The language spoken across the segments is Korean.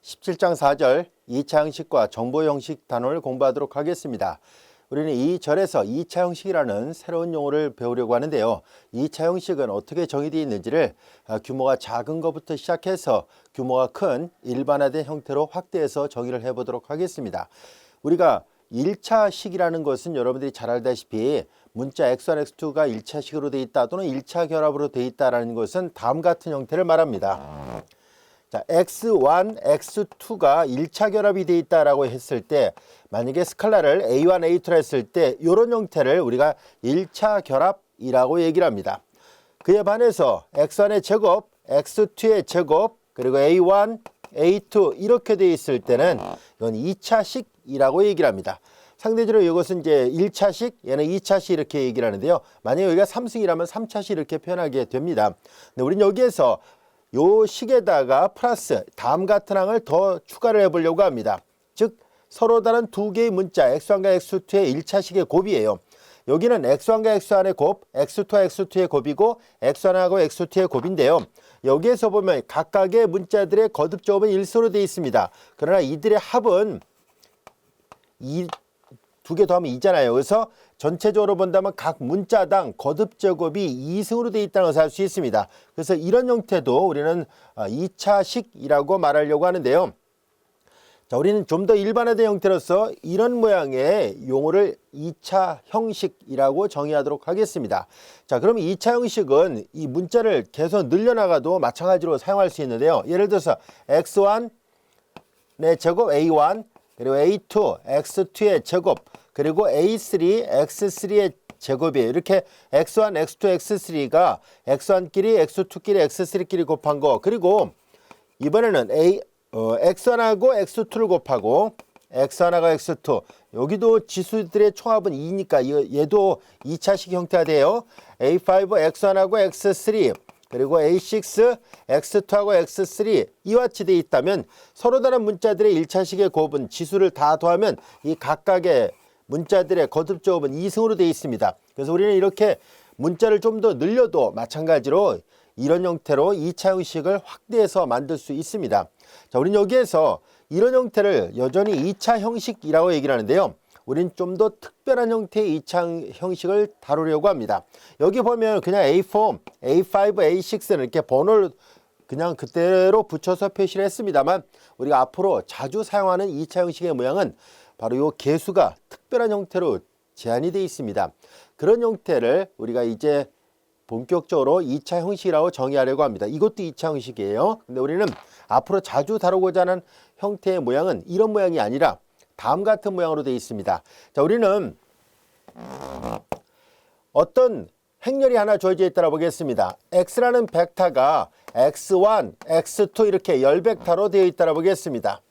17장 4절 2차 형식과 정보 형식 단원을 공부하도록 하겠습니다. 우리는 이 절에서 2차 형식이라는 새로운 용어를 배우려고 하는데요. 2차 형식은 어떻게 정의되어 있는지를 규모가 작은 것부터 시작해서 규모가 큰 일반화된 형태로 확대해서 정의를 해보도록 하겠습니다. 우리가 1차식이라는 것은 여러분들이 잘 알다시피 문자 x1, x2가 1차식으로 되어 있다 또는 1차 결합으로 되어 있다는 것은 다음 같은 형태를 말합니다. 자, x1, x2가 1차 결합이 되어 있다라고 했을 때 만약에 스칼라를 a1, a2라 했을 때 이런 형태를 우리가 1차 결합이라고 얘기를 합니다. 그에 반해서 x1의 제곱, x2의 제곱, 그리고 a1, a2 이렇게 되어 있을 때는 이건 2차식이라고 얘기를 합니다. 상대적으로 이것은 이제 1차식, 얘는 2차식 이렇게 얘기를 하는데요. 만약에 여기가 3승이라면 3차식 이렇게 표현하게 됩니다. 근데 우리는 여기에서 요 식에다가 플러스 다음 같은 항을 더 추가를 해보려고 합니다. 즉 서로 다른 두 개의 문자 x1과 x2의 1차식의 곱이에요. 여기는 x1과 x1의 곱, x2와 x2의 곱이고 x1하고 x2의 곱인데요. 여기에서 보면 각각의 문자들의 거듭 제곱은 일수로 되어 있습니다. 그러나 이들의 합은 두 개 더하면 2잖아요. 그래서 전체적으로 본다면 각 문자당 거듭 제곱이 2승으로 되어 있다는 것을 알 수 있습니다. 그래서 이런 형태도 우리는 2차식이라고 말하려고 하는데요. 자, 우리는 좀 더 일반화된 형태로서 이런 모양의 용어를 2차 형식이라고 정의하도록 하겠습니다. 자, 그럼 2차 형식은 이 문자를 계속 늘려나가도 마찬가지로 사용할 수 있는데요. 예를 들어서 x1의 제곱 a1 그리고 a2 x2의 제곱 그리고 a3 x3의 제곱이에요. 이렇게 x1 x2 x3가 x1끼리 x2끼리 x3끼리 곱한 거, 그리고 이번에는 x1하고 x2를 곱하고 x1하고 x2, 여기도 지수들의 총합은 2니까 얘도 2차식 형태가 돼요. a5 x1하고 x3 그리고 a6 x2하고 x3 이와 같이 되어 있다면 서로 다른 문자들의 1차식의 곱은 지수를 다 더하면 이 각각의 문자들의 거듭 제곱은 2승으로 되어 있습니다. 그래서 우리는 이렇게 문자를 좀 더 늘려도 마찬가지로 이런 형태로 2차 형식을 확대해서 만들 수 있습니다. 자, 우리는 여기에서 이런 형태를 여전히 2차 형식이라고 얘기를 하는데요. 우린 좀 더 특별한 형태의 2차 형식을 다루려고 합니다. 여기 보면 그냥 A4, A5, A6는 이렇게 번호를 그냥 그대로 붙여서 표시를 했습니다만 우리가 앞으로 자주 사용하는 2차 형식의 모양은 바로 이 개수가 특별한 형태로 제한이 되어 있습니다. 그런 형태를 우리가 이제 본격적으로 2차 형식이라고 정의하려고 합니다. 이것도 2차 형식이에요. 근데 우리는 앞으로 자주 다루고자 하는 형태의 모양은 이런 모양이 아니라 다음 같은 모양으로 되어 있습니다. 자, 우리는 어떤 행렬이 하나 주어져 있다고 보겠습니다. x라는 벡터가 x1, x2 이렇게 열벡터로 되어 있다고 보겠습니다.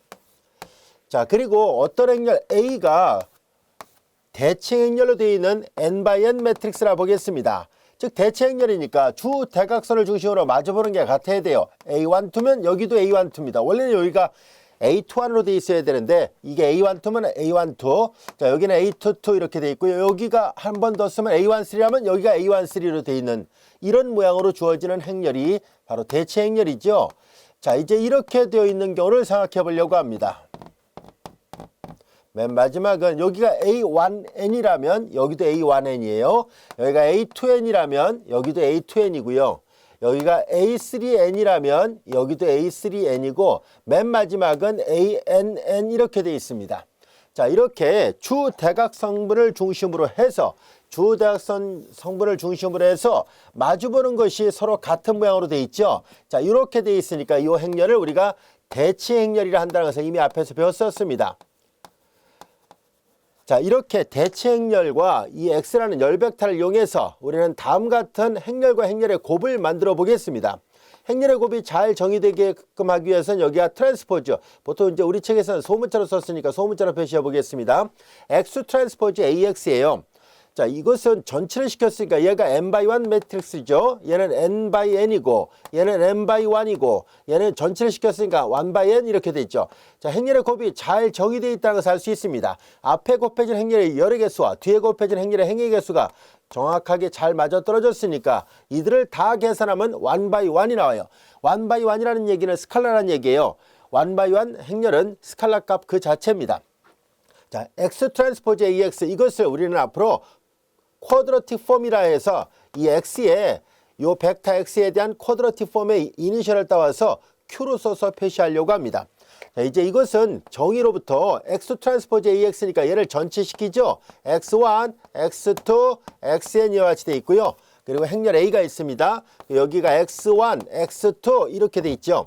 자, 그리고 어떤 행렬 a가 대칭 행렬로 되어 있는 n×n 매트릭스라 보겠습니다. 즉 대칭 행렬이니까 주 대각선을 중심으로 마주보는 게 같아야 돼요. a12면 여기도 a12입니다. 원래는 여기가 a21으로 되어 있어야 되는데 이게 a12면 a12, 자, 여기는 a22 이렇게 되어 있고요. 여기가 한 번 더 쓰면 a13하면 여기가 a13로 되어 있는 이런 모양으로 주어지는 행렬이 바로 대칭 행렬이죠. 자, 이제 이렇게 되어 있는 경우를 생각해 보려고 합니다. 맨 마지막은 여기가 A1N이라면 여기도 A1N이에요. 여기가 A2N이라면 여기도 A2N이고요. 여기가 A3N이라면 여기도 A3N이고 맨 마지막은 ANN 이렇게 되어 있습니다. 자, 이렇게 주 대각 성분을 중심으로 해서 마주보는 것이 서로 같은 모양으로 되어 있죠. 자, 이렇게 되어 있으니까 이 행렬을 우리가 대칭 행렬이라 한다는 것을 이미 앞에서 배웠었습니다. 자, 이렇게 대칭 행렬과 이 x라는 열벡터를 이용해서 우리는 다음 같은 행렬과 행렬의 곱을 만들어 보겠습니다. 행렬의 곱이 잘 정의되게끔 하기 위해서는 여기가 트랜스포즈, 보통 이제 우리 책에서는 소문자로 썼으니까 소문자로 표시해 보겠습니다. x 트랜스포즈 AX예요. 자, 이것은 전체를 시켰으니까 얘가 n×1 매트릭스죠. 얘는 n×n이고 얘는 n×1이고 얘는 전체를 시켰으니까 1/n 이렇게 돼 있죠. 자, 행렬의 곱이 잘 정의되어 있다는 것을 알 수 있습니다. 앞에 곱해진 행렬의 열의 개수와 뒤에 곱해진 행렬의 행의 개수가 정확하게 잘 맞아떨어졌으니까 이들을 다 계산하면 1/1이 나와요. 1/1이라는 얘기는 스칼라라는 얘기예요. 1/1 행렬은 스칼라 값 그 자체입니다. 자, X 트랜스포즈 AX 이것을 우리는 앞으로 쿼드러틱 폼이라 해서 이 X에 요 벡터 X에 대한 쿼드러틱 폼의 이니셜을 따와서 Q로 써서 표시하려고 합니다. 자, 이제 이것은 정의로부터 X 트랜스포즈 AX니까 얘를 전치시키죠. X1, X2, XN 이와 같이 되어 있고요. 그리고 행렬 A가 있습니다. 여기가 X1, X2 이렇게 되어 있죠.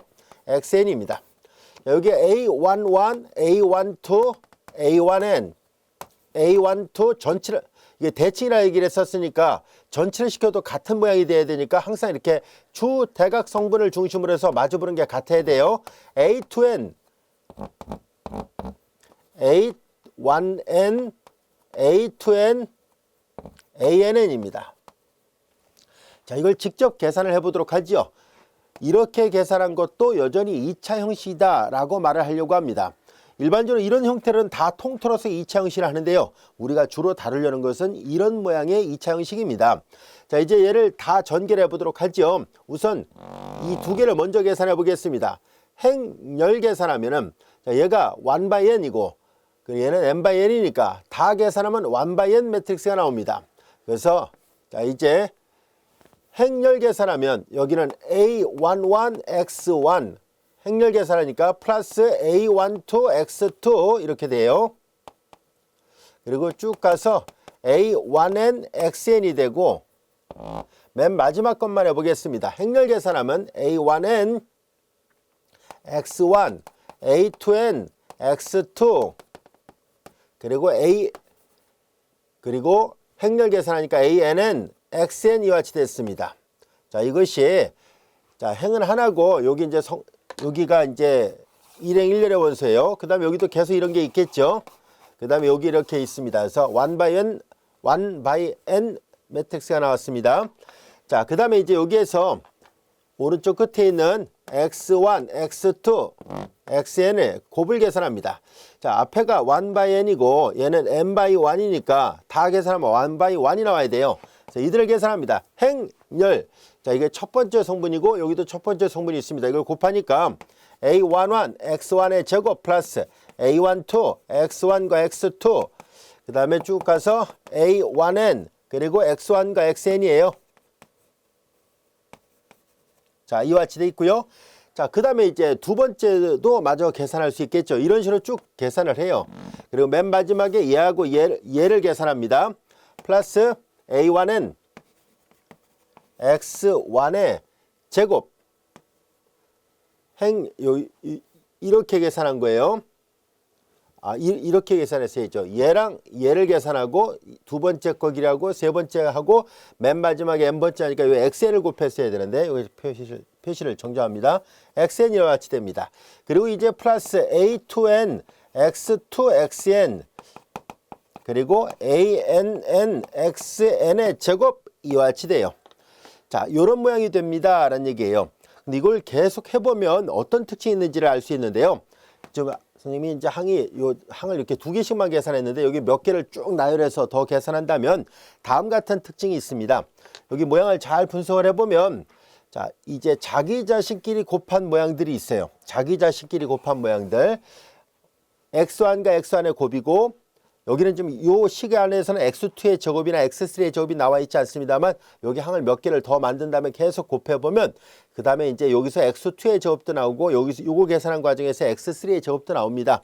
XN입니다. 여기 A11, A12, A1N, A12 전치를 이게 대칭이라 얘기를 했었으니까 전치를 시켜도 같은 모양이 돼야 되니까 항상 이렇게 주 대각 성분을 중심으로 해서 마주 보는 게 같아야 돼요. A2N, A1N, A2N, ANN입니다. 자, 이걸 직접 계산을 해보도록 하죠. 이렇게 계산한 것도 여전히 2차 형식이다 라고 말을 하려고 합니다. 일반적으로 이런 형태는 다 통틀어서 2차 형식을 하는데요. 우리가 주로 다루려는 것은 이런 모양의 2차 형식입니다. 자, 이제 얘를 다 전개를 해보도록 하죠. 우선 이 두 개를 먼저 계산해 보겠습니다. 행렬 계산하면은 자, 얘가 1/n이고 얘는 n/n이니까 다 계산하면 1/n 매트릭스가 나옵니다. 그래서 자, 이제 행렬 계산하면 여기는 A11X1 행렬 계산하니까 플러스 A12X2 이렇게 돼요. 그리고 쭉 가서 A1N XN이 되고 맨 마지막 것만 해보겠습니다. 행렬 계산하면 A1N X1, A2N X2 그리고 행렬 계산하니까 ANN XN 이와 같이 됐습니다. 자, 이것이 자, 행은 하나고 여기 이제 여기가 이제 일행 일렬의 원소예요. 그 다음에 여기도 계속 이런 게 있겠죠. 그 다음에 여기 이렇게 있습니다. 그래서 1/n 매트릭스가 나왔습니다. 자, 그 다음에 이제 여기에서 오른쪽 끝에 있는 X1, X2, XN을 곱을 계산합니다. 자, 앞에가 1/n이고 얘는 n/1이니까 다 계산하면 1/1이 나와야 돼요. 그래서 이들을 계산합니다. 행렬. 자, 이게 첫 번째 성분이고 여기도 첫 번째 성분이 있습니다. 이걸 곱하니까 A11 X1의 제곱 플러스 A12 X1과 X2 그 다음에 쭉 가서 A1N 그리고 X1과 XN이에요. 자, 이와 같이 돼 있고요. 자, 그 다음에 이제 두 번째도 마저 계산할 수 있겠죠. 이런 식으로 쭉 계산을 해요. 그리고 맨 마지막에 얘하고 얘를 계산합니다. 플러스 A1N X1의 제곱 이렇게 계산한 거예요. 아, 이렇게 계산했어야죠. 얘랑 얘를 계산하고 두 번째 거기라고 세 번째 하고 맨 마지막에 n번째 하니까 이 xn을 곱했어야 되는데 여기 표시를 정정합니다. xn이와 같이 됩니다. 그리고 이제 플러스 a2n x2xn 그리고 ann xn의 제곱 이와 같이 돼요. 자, 요런 모양이 됩니다 라는 얘기예요. 근데 이걸 계속 해보면 어떤 특징이 있는지를 알 수 있는데요. 지금 선생님이 이제 항을 이렇게 두 개씩만 계산했는데 여기 몇 개를 쭉 나열해서 더 계산한다면 다음 같은 특징이 있습니다. 여기 모양을 잘 분석을 해보면 자, 이제 자기 자신끼리 곱한 모양들이 있어요. 자기 자신끼리 곱한 모양들 x1과 x1의 곱이고 여기는 지금 이 시계 안에서는 x2의 제곱이나 x3의 제곱이 나와 있지 않습니다만 여기 항을 몇 개를 더 만든 다음에 계속 곱해보면 그 다음에 이제 여기서 x2의 제곱도 나오고 여기서 요거 계산한 과정에서 x3의 제곱도 나옵니다.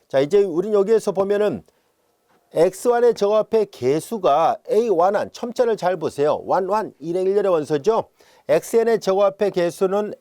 자, 이제 우린 여기에서 보면은 x1의 제곱 앞에 개수가 a11 첨자를 잘 보세요. 11 일행 일렬의 원소죠. xn의 제곱 앞에 개수는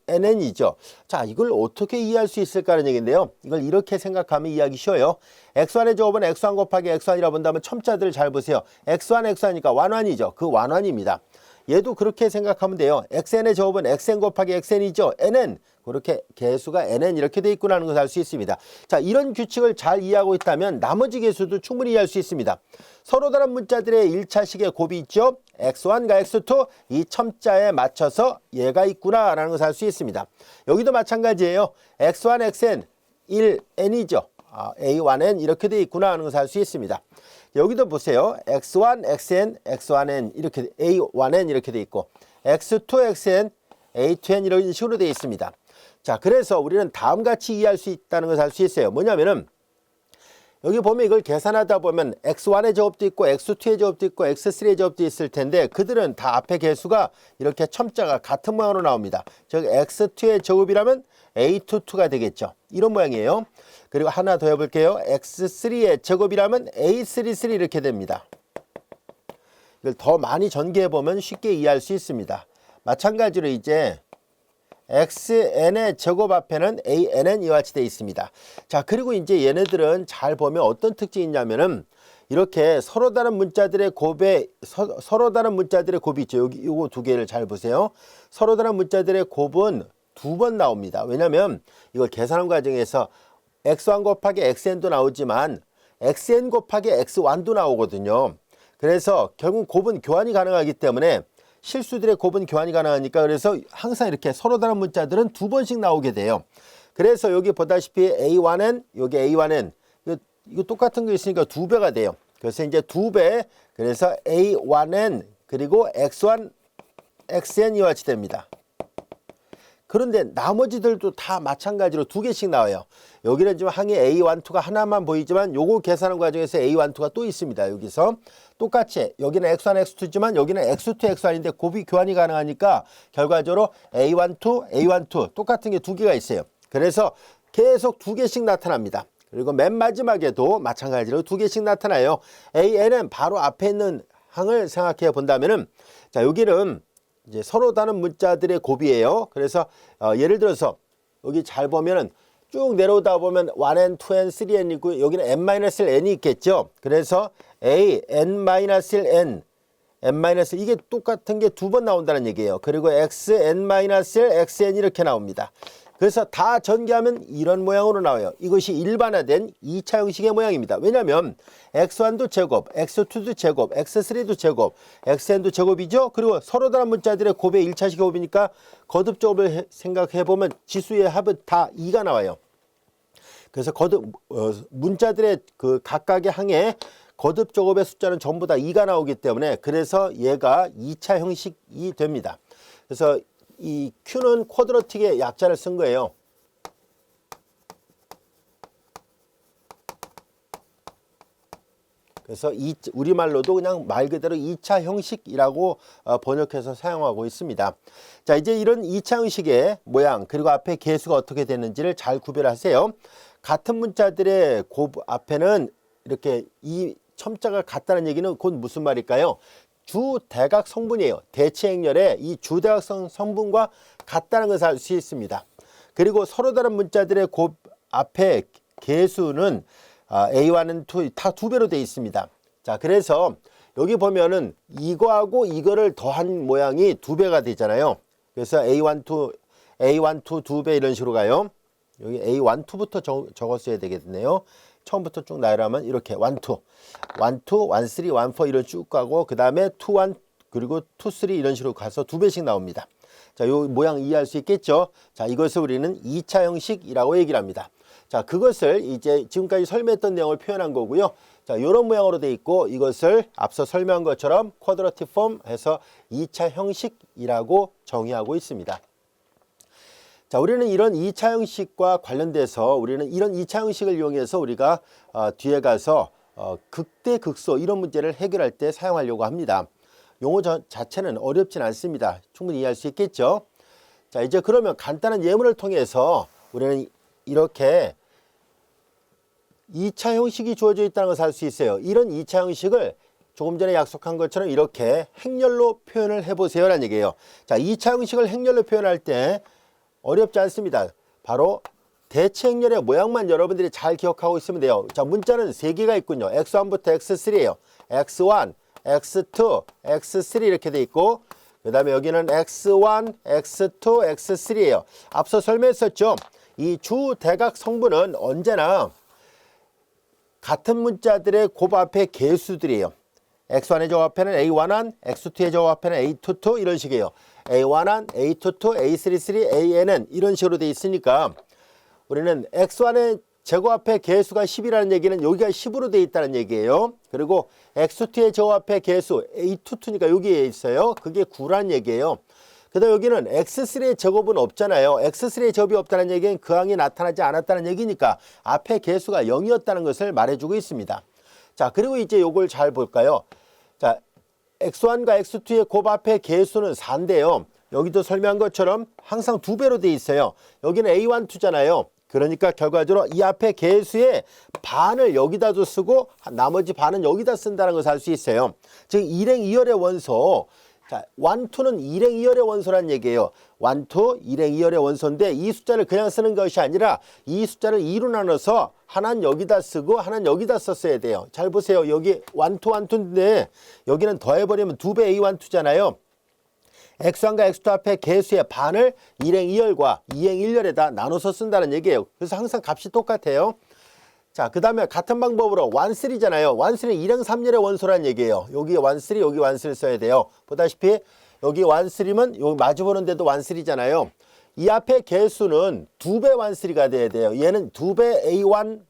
ann이죠. 자, 이걸 어떻게 이해할 수 있을까 하는 얘기인데요. 이걸 이렇게 생각하면 이해하기 쉬워요. x1의 제곱은 x1 곱하기 x1이라 본다면 첨자들을 잘 보세요. x1, x1이니까 11이죠. 그 11입니다. 얘도 그렇게 생각하면 돼요. xn의 제곱은 xn 곱하기 xn이죠. nn. 그렇게 개수가 nn 이렇게 돼 있구나 하는 것을 알 수 있습니다. 자, 이런 규칙을 잘 이해하고 있다면 나머지 개수도 충분히 이해할 수 있습니다. 서로 다른 문자들의 1차식의 곱이 있죠. x1과 x2 이 첨자에 맞춰서 얘가 있구나 라는 것을 알 수 있습니다. 여기도 마찬가지예요. x1, xn 1n이죠. a1n 이렇게 돼 있구나 하는 것을 알 수 있습니다. 여기도 보세요. x1, xn, x1n 이렇게 a1n 이렇게 돼 있고 x2, xn, a2n 이런 식으로 되어 있습니다. 자, 그래서 우리는 다음같이 이해할 수 있다는 것을 알 수 있어요. 뭐냐면은 여기 보면 이걸 계산하다 보면 x1의 제곱도 있고 x2의 제곱도 있고 x3의 제곱도 있을 텐데 그들은 다 앞에 개수가 이렇게 첨자가 같은 모양으로 나옵니다. 즉 x2의 제곱이라면 a22가 되겠죠. 이런 모양이에요. 그리고 하나 더 해볼게요. x3의 제곱이라면 a33 이렇게 됩니다. 이걸 더 많이 전개해보면 쉽게 이해할 수 있습니다. 마찬가지로 이제 xn의 제곱 앞에는 ann 이와 같이 되어 있습니다. 자, 그리고 이제 얘네들은 잘 보면 어떤 특징이 있냐면은 이렇게 서로 다른 문자들의 곱이 있죠. 여기 요거 두 개를 잘 보세요. 서로 다른 문자들의 곱은 두 번 나옵니다. 왜냐면 이걸 계산하는 과정에서 x1 곱하기 xn도 나오지만 xn 곱하기 x1도 나오거든요. 그래서 결국 곱은 교환이 가능하기 때문에 실수들의 곱은 교환이 가능하니까 그래서 항상 이렇게 서로 다른 문자들은 두 번씩 나오게 돼요. 그래서 여기 보다시피 a1n, 여기 a1n 이거 똑같은 거 있으니까 두 배가 돼요. 그래서 이제 두 배, 그래서 a1n 그리고 x1, xn 이와 같이 됩니다. 그런데 나머지들도 다 마찬가지로 두 개씩 나와요. 여기는 지금 항의 A12가 하나만 보이지만 요거 계산하는 과정에서 A12가 또 있습니다. 여기서 똑같이 여기는 X1, X2지만 여기는 X2, X1인데 곱이 교환이 가능하니까 결과적으로 A12, A12 똑같은 게 두 개가 있어요. 그래서 계속 두 개씩 나타납니다. 그리고 맨 마지막에도 마찬가지로 두 개씩 나타나요. AN은 바로 앞에 있는 항을 생각해 본다면은 자, 여기는 이제 서로 다른 문자들의 곱이에요. 그래서 예를 들어서 여기 잘 보면은 쭉 내려오다 보면 1n, 2n, 3n 있고 여기는 n-n이 있겠죠. 그래서 a, n-n, n- 이게 똑같은 게 두 번 나온다는 얘기예요. 그리고 x, n-l, xn 이렇게 나옵니다. 그래서 다 전개하면 이런 모양으로 나와요. 이것이 일반화된 2차 형식의 모양입니다. 왜냐하면 x1도 제곱, x2도 제곱, x3도 제곱, xn도 제곱이죠. 그리고 서로 다른 문자들의 곱의 1차식 곱이니까 거듭 제곱을 생각해보면 지수의 합은 다 2가 나와요. 그래서 문자들의 그 각각의 항에 거듭 제곱의 숫자는 전부 다 2가 나오기 때문에 그래서 얘가 2차 형식이 됩니다. 그래서 이 Q는 쿼드러틱의 약자를 쓴 거예요. 그래서 우리말로도 그냥 말 그대로 2차 형식이라고 번역해서 사용하고 있습니다. 자, 이제 이런 2차 형식의 모양 그리고 앞에 개수가 어떻게 되는지를 잘 구별하세요. 같은 문자들의 곱 앞에는 이렇게 이 첨자가 같다는 얘기는 곧 무슨 말일까요? 주대각 성분이에요. 대체 행렬의 이 주대각 성분과 같다는 것을 알 수 있습니다. 그리고 서로 다른 문자들의 곱 앞에 개수는 A와는 다 두 배로 되어 있습니다. 자, 그래서 여기 보면은 이거하고 이거를 더한 모양이 두 배가 되잖아요. 그래서 A12 두 배 이런 식으로 가요. 여기 A12부터 적었어야 되겠네요. 처음부터 쭉 나열하면 이렇게 1, 2, 1, 3, 1, 4 이런 쭉 가고 그 다음에 2, 1 그리고 2, 3 이런 식으로 가서 두 배씩 나옵니다. 자, 요 모양 이해할 수 있겠죠? 자, 이것을 우리는 2차 형식이라고 얘기를 합니다. 자, 그것을 이제 지금까지 설명했던 내용을 표현한 거고요. 자, 요런 모양으로 돼 있고 이것을 앞서 설명한 것처럼 쿼드러틱 폼 해서 2차 형식이라고 정의하고 있습니다. 자, 우리는 이런 2차 형식과 관련돼서 우리는 이런 2차 형식을 이용해서 우리가 뒤에 가서 극대 극소 이런 문제를 해결할 때 사용하려고 합니다. 용어 자체는 어렵진 않습니다. 충분히 이해할 수 있겠죠? 자, 이제 그러면 간단한 예문을 통해서 우리는 이렇게 2차 형식이 주어져 있다는 것을 알 수 있어요. 이런 2차 형식을 조금 전에 약속한 것처럼 이렇게 행렬로 표현을 해보세요 라는 얘기예요. 자, 2차 형식을 행렬로 표현할 때 어렵지 않습니다. 바로 대체 행렬의 모양만 여러분들이 잘 기억하고 있으면 돼요. 자, 문자는 3개가 있군요. x1부터 x3예요. x1, x2, x3 이렇게 돼 있고 그 다음에 여기는 x1, x2, x3예요. 앞서 설명했었죠. 이 주대각 성분은 언제나 같은 문자들의 곱 앞에 개수들이에요. x1의 제곱 앞에는 a11, x2의 제곱 앞에는 a22 이런 식이에요. a11, a22, a33, ann 이런 식으로 돼 있으니까 우리는 x1의 제곱 앞에 개수가 10이라는 얘기는 여기가 10으로 돼 있다는 얘기예요. 그리고 x2의 제곱 앞에 개수 a22니까 여기에 있어요. 그게 9라는 얘기예요. 그다음 여기는 x3의 제곱은 없잖아요. x3의 제곱이 없다는 얘기는 그 항이 나타나지 않았다는 얘기니까 앞에 개수가 0이었다는 것을 말해주고 있습니다. 자, 그리고 이제 요걸 잘 볼까요? 자, x1과 x2의 곱 앞에 개수는 4인데요. 여기도 설명한 것처럼 항상 2배로 돼 있어요. 여기는 a1, 2잖아요. 그러니까 결과적으로 이 앞에 개수의 반을 여기다도 쓰고 나머지 반은 여기다 쓴다는 것을 알 수 있어요. 즉 2행 2열의 원소, 자, 1, 2는 2행 2열의 원소란 얘기예요. 1, 2, 2행 2열의 원소인데 이 숫자를 그냥 쓰는 것이 아니라 이 숫자를 2로 나눠서 하나는 여기다 쓰고 하나는 여기다 썼어야 돼요. 잘 보세요. 여기 1, 2, 1, 2인데 여기는 더해버리면 2배 A1, 2잖아요. x1과 x2 앞에 개수의 반을 1행 2열과 2행 1열에다 나눠서 쓴다는 얘기예요. 그래서 항상 값이 똑같아요. 자, 그 다음에 같은 방법으로 1, 3잖아요. 1, 3는 1행 3열의 원소란 얘기예요. 여기 1, 3, 여기 1, 3를 써야 돼요. 보다시피 여기 1, 3면 여기 마주보는데도 1, 3잖아요. 이 앞에 개수는 2배 1, 3가 돼야 돼요. 얘는 2배 A1,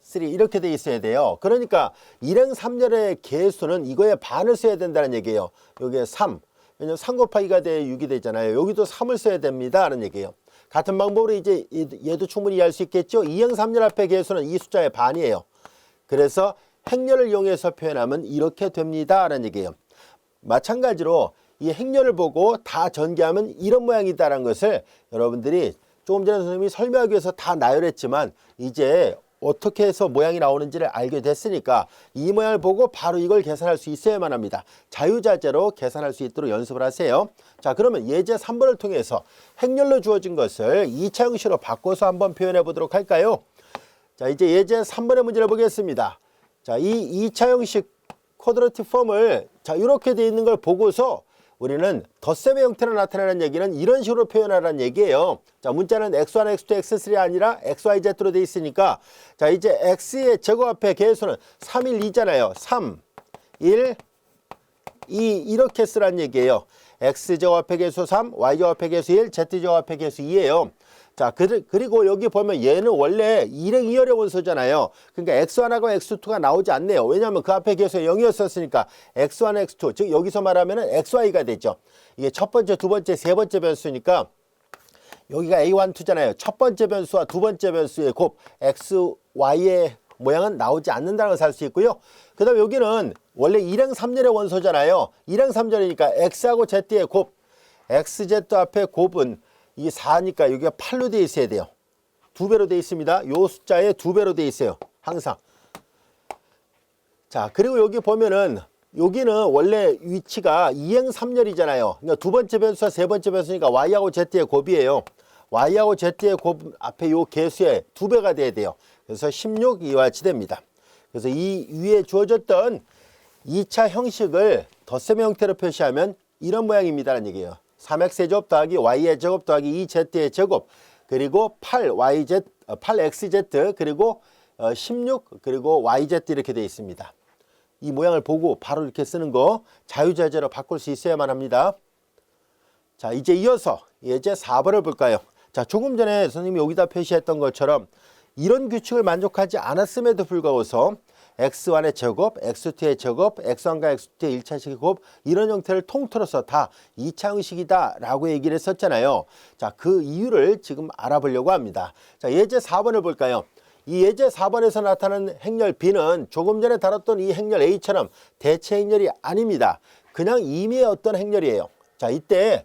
3 이렇게 돼 있어야 돼요. 그러니까 1행 3열의 개수는 이거에 반을 써야 된다는 얘기예요. 여기에 3. 왜냐면 3 곱하기가 돼 6이 되잖아요. 여기도 3을 써야 됩니다 하는 얘기예요. 같은 방법으로 이제 얘도 충분히 이해할 수 있겠죠. 2행 3열 앞에 개수는 이 숫자의 반이에요. 그래서 행렬을 이용해서 표현하면 이렇게 됩니다 라는 얘기예요. 마찬가지로 이 행렬을 보고 다 전개하면 이런 모양이다라는 것을 여러분들이 조금 전에 선생님이 설명하기 위해서 다 나열했지만 이제 어떻게 해서 모양이 나오는지를 알게 됐으니까 이 모양을 보고 바로 이걸 계산할 수 있어야만 합니다. 자유자재로 계산할 수 있도록 연습을 하세요. 자, 그러면 예제 3번을 통해서 행렬로 주어진 것을 2차 형식으로 바꿔서 한번 표현해 보도록 할까요? 자, 이제 예제 3번의 문제를 보겠습니다. 자, 이 2차 형식 쿼드라틱 폼을 자, 이렇게 되어 있는 걸 보고서 우리는 덧셈의 형태로 나타나는 얘기는 이런 식으로 표현하라는 얘기예요. 자, 문자는 x1, x2, x3가 아니라 xyz로 되어 있으니까 자, 이제 x의 제곱 앞에 개수는 3, 1, 2잖아요. 3, 1, 2 이렇게 쓰라는 얘기예요. x제곱 앞에 개수 3, y제곱 앞에 개수 1, z제곱 앞에 개수 2예요. 자, 그리고 여기 보면 얘는 원래 1행 2열의 원소잖아요. 그러니까 x1하고 x2가 나오지 않네요. 왜냐하면 그 앞에 개수가 0이었으니까 x1, x2, 즉 여기서 말하면 xy가 되죠. 이게 첫 번째, 두 번째, 세 번째 변수니까 여기가 a1, 2잖아요. 첫 번째 변수와 두 번째 변수의 곱 xy의 모양은 나오지 않는다는 것을 알 수 있고요. 그 다음에 여기는 원래 1행 3열의 원소잖아요. 1행 3열이니까 x하고 z의 곱, xz 앞에 곱은 이 4니까 여기가 8로 되어 있어야 돼요. 2배로 되어 있습니다. 요 숫자에 2배로 되어 있어요. 항상. 자, 그리고 여기 보면은 여기는 원래 위치가 2행 3열이잖아요. 그러니까 두 번째 변수와 세 번째 변수니까 y하고 z의 곱이에요. y하고 z의 곱 앞에 요 개수에 2배가 돼야 돼요. 그래서 16 이와 같이 됩니다. 그래서 이 위에 주어졌던 2차 형식을 덧셈의 형태로 표시하면 이런 모양입니다라는 얘기예요. 3x의 제곱 더하기 y의 제곱 더하기 2z의 제곱 그리고 8xz 그리고 16 그리고 yz 이렇게 되어 있습니다. 이 모양을 보고 바로 이렇게 쓰는 거 자유자재로 바꿀 수 있어야만 합니다. 자, 이제 이어서 예제 4번을 볼까요? 자, 조금 전에 선생님이 여기다 표시했던 것처럼 이런 규칙을 만족하지 않았음에도 불구하고서 x1의 제곱, x2의 제곱, x1과 x2의 1차식의 곱 이런 형태를 통틀어서 다 2차 형식이다 라고 얘기를 했었잖아요. 자, 그 이유를 지금 알아보려고 합니다. 자, 예제 4번을 볼까요? 이 예제 4번에서 나타나는 행렬 B는 조금 전에 다뤘던 이 행렬 A처럼 대체 행렬이 아닙니다. 그냥 임의의 어떤 행렬이에요. 자, 이때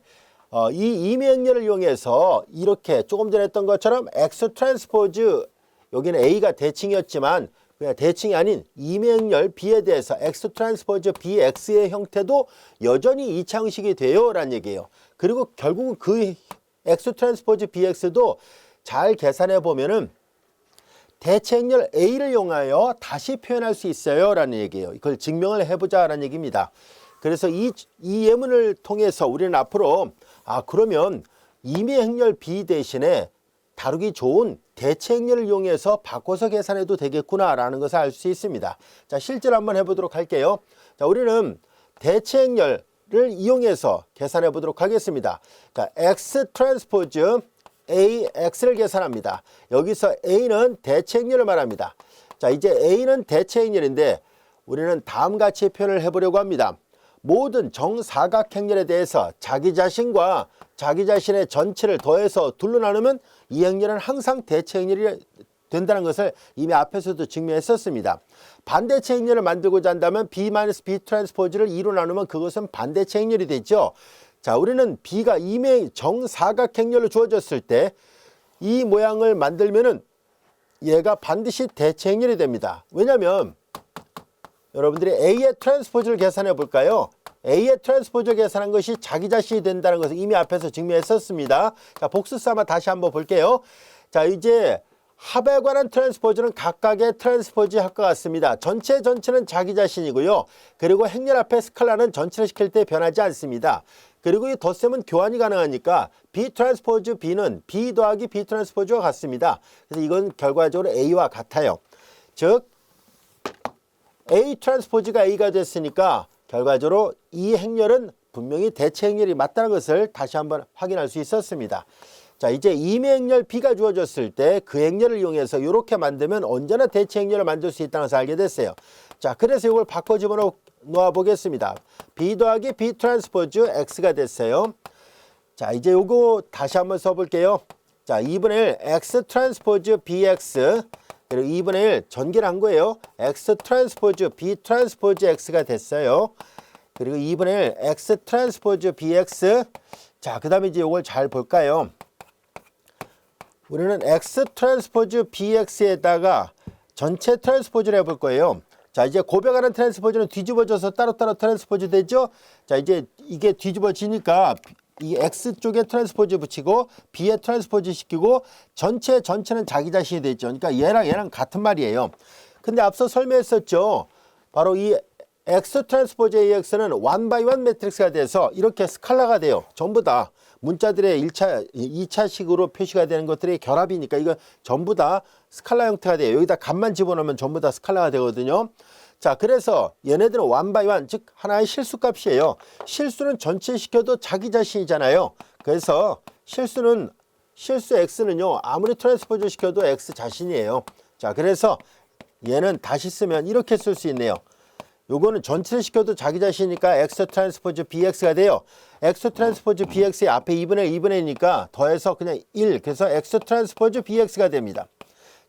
이 임의 행렬을 이용해서 이렇게 조금 전에 했던 것처럼 X 트랜스포즈 여기는 A가 대칭이었지만 그냥 대칭이 아닌 임의 행렬 B에 대해서 X 트랜스포즈 BX의 형태도 여전히 2차 형식이 돼요 라는 얘기예요. 그리고 결국은 그 X 트랜스포즈 BX도 잘 계산해 보면은 대체 행렬 A를 이용하여 다시 표현할 수 있어요 라는 얘기예요. 이걸 증명을 해보자 라는 얘기입니다. 그래서 이 예문을 통해서 우리는 앞으로 그러면 임의 행렬 B 대신에 다루기 좋은 대체 행렬을 이용해서 바꿔서 계산해도 되겠구나 라는 것을 알 수 있습니다. 자, 실제로 한번 해보도록 할게요. 자, 우리는 대체 행렬을 이용해서 계산해 보도록 하겠습니다. 자, X 트랜스포즈 AX를 계산합니다. 여기서 A는 대체 행렬을 말합니다. 자, 이제 A는 대체 행렬인데 우리는 다음같이 표현을 해보려고 합니다. 모든 정사각행렬에 대해서 자기 자신과 자기 자신의 전체를 더해서 둘로 나누면 이 행렬은 항상 대체 행렬이 된다는 것을 이미 앞에서도 증명했었습니다. 반대체 행렬을 만들고자 한다면 B-B 트랜스포즈를 2로 나누면 그것은 반대체 행렬이 되죠. 자, 우리는 B가 임의 정사각행렬로 주어졌을 때 이 모양을 만들면은 얘가 반드시 대체 행렬이 됩니다. 왜냐하면 여러분들이 A의 트랜스포즈를 계산해 볼까요? A의 트랜스포즈를 계산한 것이 자기 자신이 된다는 것을 이미 앞에서 증명했었습니다. 자, 복수 삼아 다시 한번 볼게요. 자, 합에 관한 트랜스포즈는 각각의 트랜스포즈 합과 같습니다. 전체는 자기 자신이고요. 그리고 행렬 앞에 스칼라는 전체를 시킬 때 변하지 않습니다. 그리고 이 덧셈은 교환이 가능하니까 B 트랜스포즈 B는 B 더하기 B 트랜스포즈와 같습니다. 그래서 이건 결과적으로 A와 같아요. 즉 A 트랜스포즈가 A가 됐으니까 결과적으로 이 행렬은 분명히 대체 행렬이 맞다는 것을 다시 한번 확인할 수 있었습니다. 자, 이제 임의 행렬 B가 주어졌을 때 그 행렬을 이용해서 이렇게 만들면 언제나 대체 행렬을 만들 수 있다는 것을 알게 됐어요. 자, 그래서 이걸 바꿔 집어넣어 보겠습니다. B 더하기 B 트랜스포즈 X가 됐어요. 자, 이제 요거 다시 한번 써볼게요. 자, 2분의 1 X 트랜스포즈 BX 그리고 2분의 1 전개를 한 거예요. X 트랜스포즈 B 트랜스포즈 X가 됐어요. 그리고 2분의 1 X 트랜스포즈 BX. 자, 그 다음에 이제 요걸 잘 볼까요? 우리는 X 트랜스포즈 BX에다가 전체 트랜스포즈를 해볼 거예요. 자, 이제 고백하는 트랜스포즈는 뒤집어져서 따로따로 트랜스포즈 되죠? 자, 이제 이게 뒤집어지니까 이 X 쪽에 트랜스포즈 붙이고 B에 트랜스포즈 시키고 전체는 자기 자신이 되죠. 그러니까 얘랑 같은 말이에요. 근데 앞서 설명했었죠. 바로 이 X 트랜스포즈 AX는 1x1 매트릭스가 돼서 이렇게 스칼라가 돼요. 전부 다 문자들의 2차식으로 표시가 되는 것들이 결합이니까 이거 전부 다 스칼라 형태가 돼요. 여기다 값만 집어넣으면 전부 다 스칼라가 되거든요. 자, 그래서 얘네들은 1x1, 즉 하나의 실수값이에요. 실수는 전체 시켜도 자기 자신이잖아요. 그래서 실수 X는요, 아무리 트랜스포즈 시켜도 X 자신이에요. 자, 그래서 얘는 다시 쓰면 이렇게 쓸 수 있네요. 요거는 전체를 시켜도 자기 자신이니까 X 트랜스포즈 BX가 돼요. X 트랜스포즈 BX의 앞에 2분의 2분의니까 더해서 그냥 1. 그래서 X 트랜스포즈 BX가 됩니다.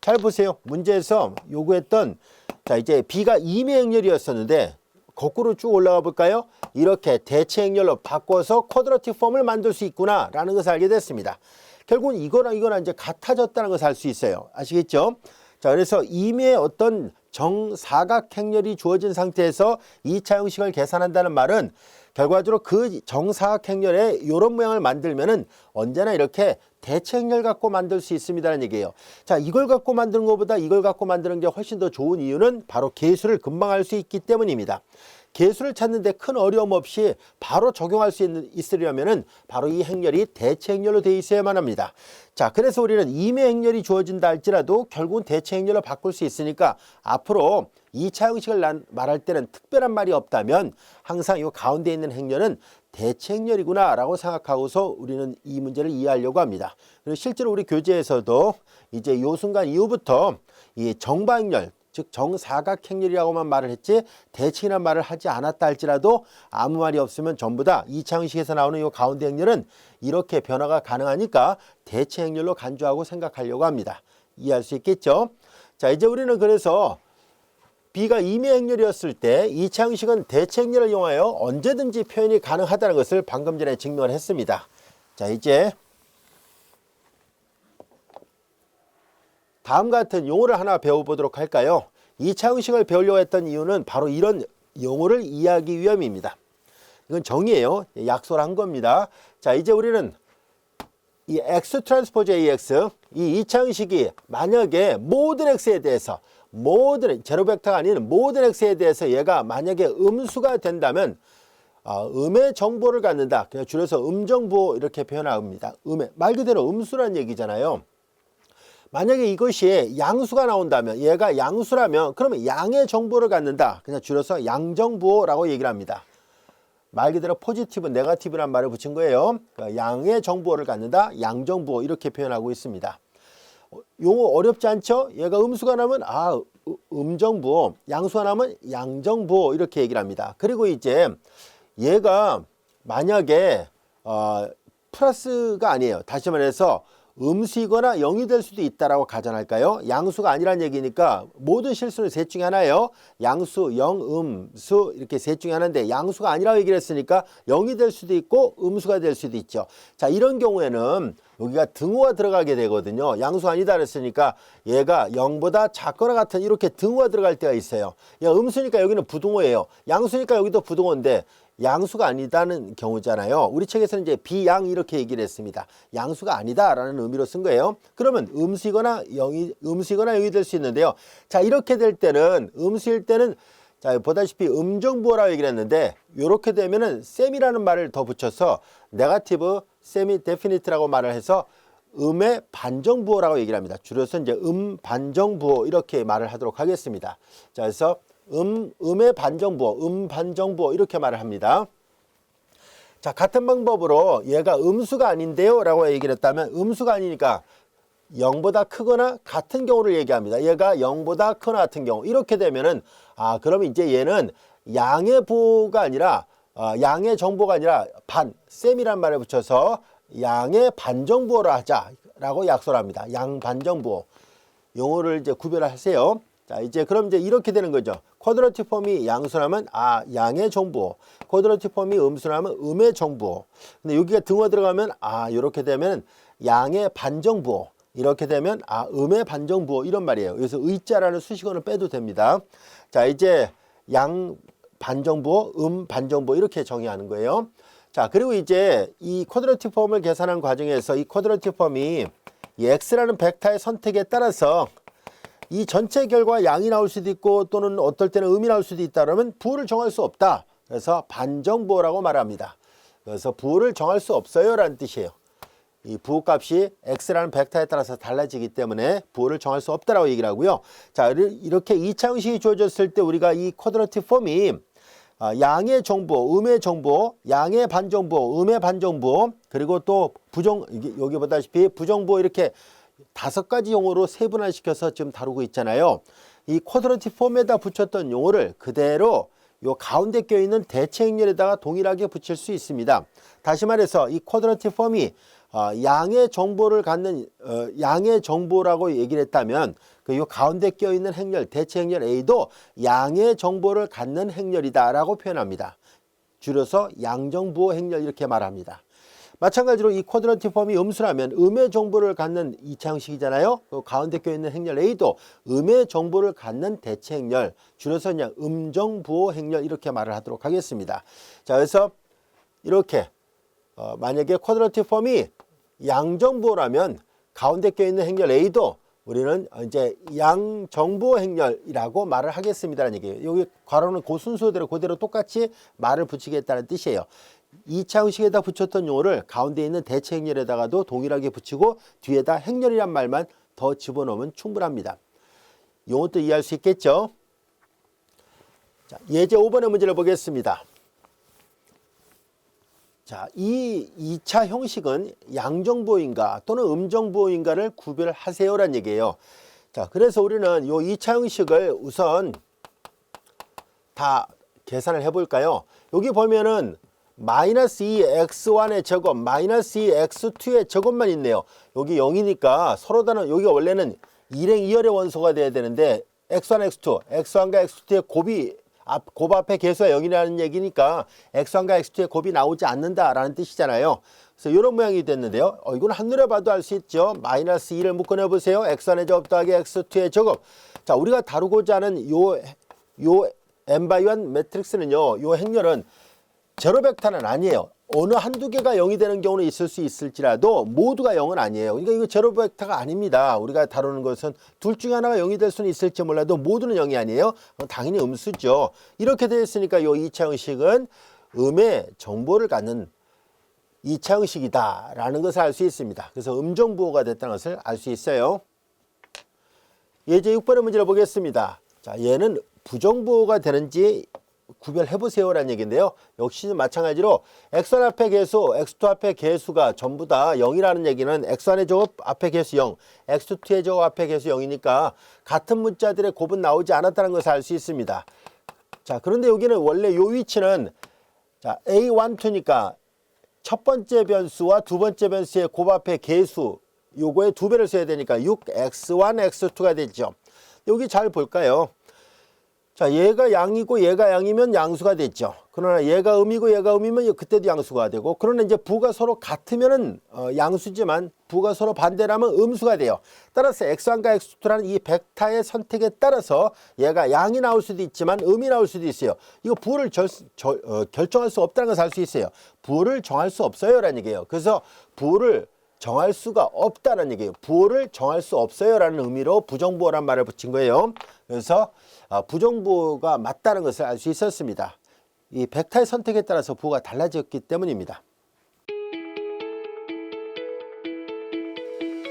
잘 보세요. 문제에서 요구했던 자, 이제 B가 임의 행렬이었었는데 거꾸로 쭉 올라가 볼까요? 이렇게 대체 행렬로 바꿔서 쿼드라틱 폼을 만들 수 있구나 라는 것을 알게 됐습니다. 결국은 이거나 이제 같아졌다는 것을 알 수 있어요. 아시겠죠? 자, 그래서 임의 어떤 정사각행렬이 주어진 상태에서 2차 형식을 계산한다는 말은 결과적으로 그 정사각행렬에 이런 모양을 만들면은 언제나 이렇게 대체 행렬 갖고 만들 수 있습니다라는 얘기예요. 자, 이걸 갖고 만드는 것보다 이걸 갖고 만드는 게 훨씬 더 좋은 이유는 바로 계수를 금방 할 수 있기 때문입니다. 계수를 찾는데 큰 어려움 없이 바로 적용할 수 있으려면은 바로 이 행렬이 대체 행렬로 되어 있어야만 합니다. 자, 그래서 우리는 임의 행렬이 주어진다 할지라도 결국은 대체 행렬로 바꿀 수 있으니까 앞으로 2차 형식을 말할 때는 특별한 말이 없다면 항상 이 가운데 있는 행렬은 대체 행렬이구나 라고 생각하고서 우리는 이 문제를 이해하려고 합니다. 그리고 실제로 우리 교재에서도 이제 요 순간 이후부터 이 정방행렬 즉 정사각행렬이라고만 말을 했지 대칭이라는 말을 하지 않았다 할지라도 아무 말이 없으면 전부 다 2차 형식에서 나오는 이 가운데 행렬은 이렇게 변화가 가능하니까 대체 행렬로 간주하고 생각하려고 합니다. 이해할 수 있겠죠? 자, 이제 우리는 그래서 B가 임의 행렬이었을 때 2차 형식은 대체 행렬을 이용하여 언제든지 표현이 가능하다는 것을 방금 전에 증명을 했습니다. 자, 이제 다음 같은 용어를 하나 배워보도록 할까요? 2차 형식을 배우려고 했던 이유는 바로 이런 용어를 이해하기 위함입니다. 이건 정의예요. 약속을 한 겁니다. 자, 이제 우리는 이 X 트랜스포즈 AX 이 2차 형식이 만약에 모든 X에 대해서 제로 벡터가 아닌 모든 X에 대해서 얘가 만약에 음수가 된다면 음의 정보를 갖는다. 그냥 줄여서 음정보 이렇게 표현합니다. 말 그대로 음수란 얘기잖아요. 만약에 이것이 양수가 나온다면 얘가 양수라면 그러면 양의 정보를 갖는다. 그냥 줄여서 양정부호라고 얘기를 합니다. 말 그대로 포지티브, 네거티브란 말을 붙인 거예요. 그러니까 양의 정보를 갖는다. 양정부호 이렇게 표현하고 있습니다. 용어 어렵지 않죠? 얘가 음수가 나면 음정부호, 양수가 나면 양정부호 이렇게 얘기를 합니다. 그리고 이제 얘가 만약에 플러스가 아니에요. 다시 말해서 음수이거나 0이 될 수도 있다라고 가정할까요? 양수가 아니란 얘기니까 모든 실수는 셋 중에 하나예요. 양수, 0, 음수 이렇게 셋 중에 하나인데 양수가 아니라고 얘기를 했으니까 0이 될 수도 있고 음수가 될 수도 있죠. 자, 이런 경우에는 여기가 등호가 들어가게 되거든요. 양수 아니다 그랬으니까 얘가 0보다 작거나 같은 이렇게 등호가 들어갈 때가 있어요. 음수니까 여기는 부등호예요. 양수니까 여기도 부등호인데 양수가 아니다는 경우잖아요. 우리 책에서는 이제 비양 이렇게 얘기를 했습니다. 양수가 아니다라는 의미로 쓴 거예요. 그러면 음수이거나 0이 될 수 있는데요. 자, 이렇게 될 때는 음수일 때는 자, 보다시피 음정부호라고 얘기를 했는데 이렇게 되면은 셈이라는 말을 더 붙여서 네거티브 세미 데피니트라고 말을 해서 음의 반정부호라고 얘기를 합니다. 줄여서 이제 반정부호 이렇게 말을 하도록 하겠습니다. 자, 그래서 음의 반정부호, 반정부호 이렇게 말을 합니다. 자, 같은 방법으로 얘가 음수가 아닌데요 라고 얘기를 했다면 음수가 아니니까 0보다 크거나 같은 경우를 얘기합니다. 얘가 0보다 크거나 같은 경우 이렇게 되면은 그러면 이제 얘는 양의 부호가 아니라 양의 정보가 아니라 셈이란 말을 붙여서 양의 반정부호로 하자라고 약속을 합니다. 양 반정부호 용어를 이제 구별하세요. 자, 이제 그럼 이제 이렇게 되는 거죠. 쿼드라틱 폼이 양수라면 양의 정부호, 쿼드라틱 폼이 음수라면 음의 정부호. 근데 여기가 등호 들어가면 이렇게 되면 양의 반정부호, 이렇게 되면 음의 반정부호 이런 말이에요. 그래서 의자라는 수식어는 빼도 됩니다. 자, 이제 양 반정부호, 반정부호 이렇게 정의하는 거예요. 자, 그리고 이제 이 쿼드라틱 폼을 계산한 과정에서 이 쿼드라틱 폼이 이 x라는 벡터의 선택에 따라서 이 전체 결과 양이 나올 수도 있고 또는 어떨 때는 음이 나올 수도 있다 그러면 부호를 정할 수 없다. 그래서 반정부호라고 말합니다. 그래서 부호를 정할 수 없어요 라는 뜻이에요. 이 부호값이 x라는 벡터에 따라서 달라지기 때문에 부호를 정할 수 없다라고 얘기를 하고요. 자, 이렇게 2차 형식이 주어졌을 때 우리가 이 쿼드라틱 폼이 양의 정부호, 음의 정부호, 양의 반정부호, 음의 반정부호, 그리고 또 여기 보다시피 부정부호 이렇게 5가지 용어로 세분화시켜서 지금 다루고 있잖아요. 이 쿼드라틱 폼에다 붙였던 용어를 그대로 요 가운데 껴있는 대체 행렬에다가 동일하게 붙일 수 있습니다. 다시 말해서 이 쿼드라틱 폼이 양의 정보를 갖는 양의 정보라고 얘기를 했다면 요 가운데 껴있는 행렬, 대체 행렬 A도 양의 정보를 갖는 행렬이다라고 표현합니다. 줄여서 양정부호 행렬 이렇게 말합니다. 마찬가지로 이 쿼드라틱 폼이 음수라면 음의 정보를 갖는 2차 형식이잖아요. 그 가운데 껴있는 행렬 A도 음의 정보를 갖는 대체 행렬, 줄여서 그냥 음정부호 행렬 이렇게 말을 하도록 하겠습니다. 자, 그래서 이렇게 만약에 쿼드라틱 폼이 양정부호라면 가운데 껴있는 행렬 A도 우리는 이제 양정부호 행렬이라고 말을 하겠습니다라는 얘기예요. 여기 괄호는 그 순서대로 그대로 똑같이 말을 붙이겠다는 뜻이에요. 2차 형식에다 붙였던 용어를 가운데 있는 대체 행렬에다가도 동일하게 붙이고 뒤에다 행렬이란 말만 더 집어넣으면 충분합니다. 용어도 이해할 수 있겠죠? 자, 예제 5번의 문제를 보겠습니다. 자, 이 2차 형식은 양정부호인가 또는 음정부호인가를 구별하세요라는 얘기예요. 자, 그래서 우리는 이 2차 형식을 우선 다 계산을 해볼까요? 여기 보면은 마이너스 2x1의 제곱, 마이너스 2x2의 제곱만 있네요. 여기 0이니까 서로 다른 여기가 원래는 2행 2열의 원소가 돼야 되는데 x1, x2, x1과 x2의 곱 앞에 개수가 0이라는 얘기니까 x1과 x2의 곱이 나오지 않는다라는 뜻이잖아요. 그래서 이런 모양이 됐는데요. 이건 한눈에 봐도 알 수 있죠. 마이너스 2를 묶어내 보세요. x1의 제곱 더하기 x2의 제곱. 자, 우리가 다루고자 하는 요 n×1 매트릭스는요. 요 행렬은 제로 벡터는 아니에요. 어느 한두 개가 0이 되는 경우는 있을 수 있을지라도 모두가 0은 아니에요. 그러니까 이거 제로 벡터가 아닙니다. 우리가 다루는 것은 둘 중에 하나가 0이 될 수는 있을지 몰라도 모두는 0이 아니에요. 당연히 음수죠. 이렇게 되어 있으니까 이 2차 형식은 음의 정보를 갖는 2차 형식이다라는 것을 알 수 있습니다. 그래서 음정부호가 됐다는 것을 알 수 있어요. 예제 6번의 문제를 보겠습니다. 자, 얘는 부정부호가 되는지 구별해보세요라는 얘기인데요. 역시 마찬가지로 x1 앞에 개수, x2 앞에 개수가 전부 다 0이라는 얘기는 x1의 제곱 앞에 개수 0, x2의 제곱 앞에 개수 0이니까 같은 문자들의 곱은 나오지 않았다는 것을 알 수 있습니다. 자, 그런데 여기는 원래 요 위치는 자, A12니까 첫 번째 변수와 두 번째 변수의 곱합의 개수 요거의 2배를 써야 되니까 6x1, x2가 되죠. 여기 잘 볼까요? 자, 얘가 양이고 얘가 양이면 양수가 됐죠. 그러나 얘가 음이고 얘가 음이면 그때도 양수가 되고, 그러나 이제 부가 서로 같으면은 양수지만 부가 서로 반대라면 음수가 돼요. 따라서 x1과 x2라는 이 벡터의 선택에 따라서 얘가 양이 나올 수도 있지만 음이 나올 수도 있어요. 이거 부를 결정할 수 없다는 것을 알 수 있어요. 부를 정할 수 없어요 라는 얘기예요. 그래서 부를 정할 수가 없다는 얘기예요. 부호를 정할 수 없어요 라는 의미로 부정부호란 말을 붙인 거예요. 그래서 부정부호가 맞다는 것을 알 수 있었습니다. 이 벡터의 선택에 따라서 부호가 달라졌기 때문입니다.